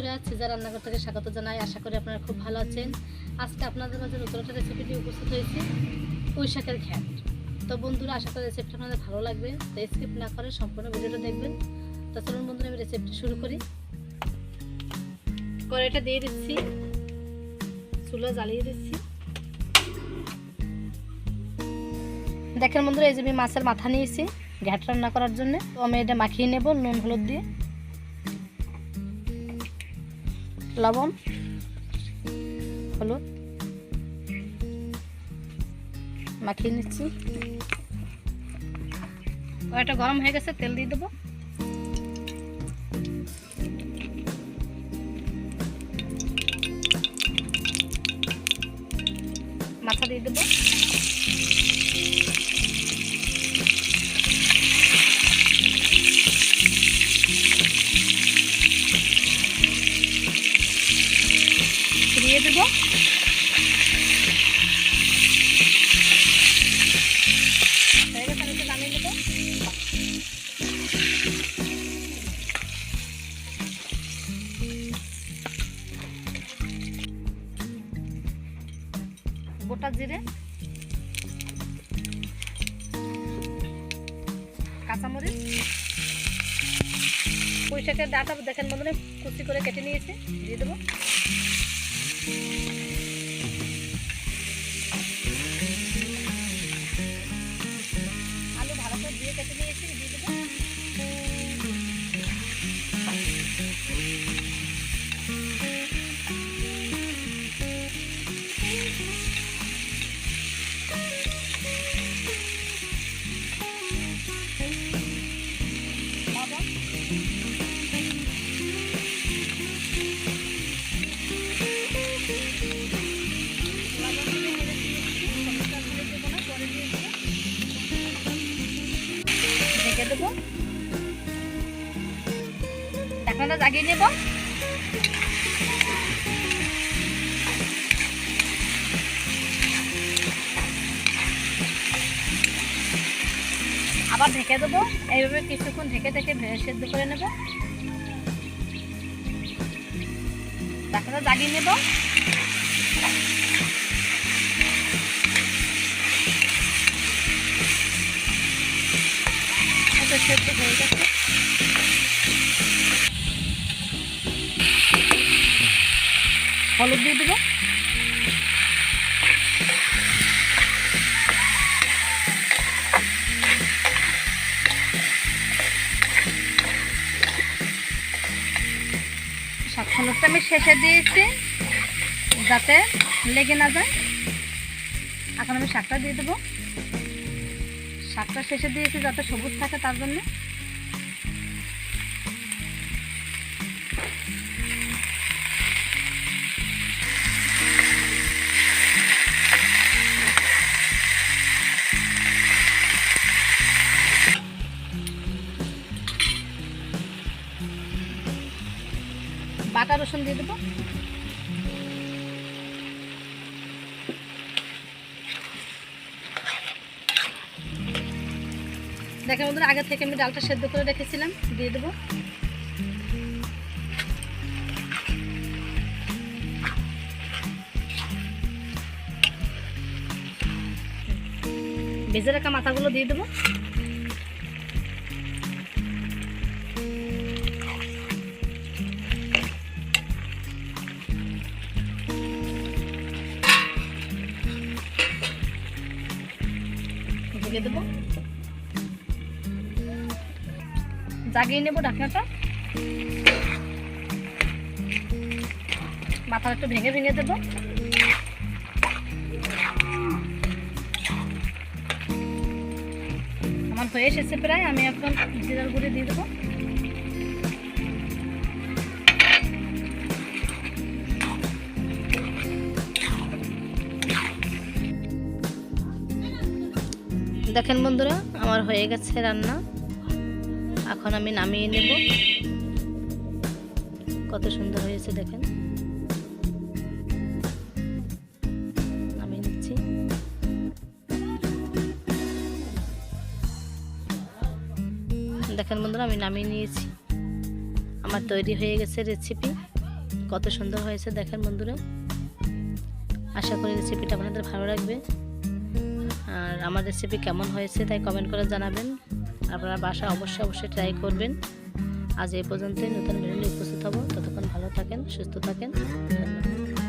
বন্ধুরা, সিজার রান্নাঘর থেকে স্বাগত জানাই। আশা করি আপনারা খুব ভালো আছেন। আজকে আপনাদের মাঝে নতুন একটা রেসিপি নিয়ে উপস্থিত হয়েছি, পুঁই শাকের ঘ্যাট। তো বন্ধুরা, আশা করি রেসিপিটা আপনাদের ভালো লাগবে। তো স্কিপ না করে সম্পূর্ণ ভিডিওটা দেখবেন। তো চলুন বন্ধুরা, আমি রেসিপিটা শুরু করি। কড়াইটা দিয়ে দিচ্ছি, চুলা জ্বালিয়ে দিচ্ছি। দেখেন বন্ধুরা, এই যে আমি মাছের মাথা নিয়েছি ঘ্যাট রান্না করার জন্য। তো আমি এটা মাখিয়ে নেব নুন হলুদ দিয়ে, লবণ, হলুদ মাখিয়ে নিচ্ছি। কড়াইটা গরম হয়ে গেছে, তেল দিয়ে দেবো। মাথা দিয়ে দেবো। দিয়ে দেবো। নামিয়ে দেবো। গোটা জিরে, কাঁচামরিচ, পুঁই শাকের ডাঁটা দেখেন বন্ধুরা কুচি করে কেটে নিয়েছি, দিয়ে দেবো। আলু ভালো করে দিয়ে কেটে নিয়েছি, দিয়ে দেবো। ঢেকে দেবো, ঢাকনাটা জাগিয়ে নেব। আবার ঢেকে দেবো। এইভাবে কিছুক্ষণ ঢেকে সেদ্ধ করে নেব। ঢাকনাটা জাগিয়ে নেব। সেদ্ধ হয়ে গেছে। হলুদ দিয়ে দেবো। শাক হলুদটা আমি শেষে দিয়েছি যাতে লেগে না যায়। এখন আমি শাকটা দিয়ে দেবো। শাকটা শেষে দিয়েছি যাতে সবুজ থাকে তার জন্য। বাটা রসুন দিয়ে দেবো। দেখেন বন্ধুরা, আগে থেকে আমি ডালটা সেদ্ধ করে রেখেছিলাম, দিয়ে দেবো। ভেজে রাখা মাথাগুলো দিয়ে দেবো। ঢেকে দেবো, জাগিয়ে নেব ঢাকনাটা। মাথা একটু ভেঙে দেবো। আমার হয়ে এসেছে প্রায়। আমি এখন জিরার গুঁড়ি দিয়ে দেবো। দেখেন বন্ধুরা, আমার হয়ে গেছে রান্না। এখন আমি নামিয়ে নেব। কত সুন্দর হয়েছে দেখেন। নামিয়ে নিচ্ছি। দেখেন বন্ধুরা, আমি নামিয়ে নিয়েছি। আমার তৈরি হয়ে গেছে রেসিপি। কত সুন্দর হয়েছে দেখেন বন্ধুরা। আশা করি রেসিপিটা আপনাদের ভালো লাগবে। আর আমার রেসিপি কেমন হয়েছে তাই কমেন্ট করে জানাবেন। আপনারা বাসা অবশ্যই ট্রাই করবেন। আজ এই পর্যন্তই, নতুন ভিডিও নিয়ে উপস্থিত হব। ততক্ষণ ভালো থাকেন, সুস্থ থাকেন। ধন্যবাদ।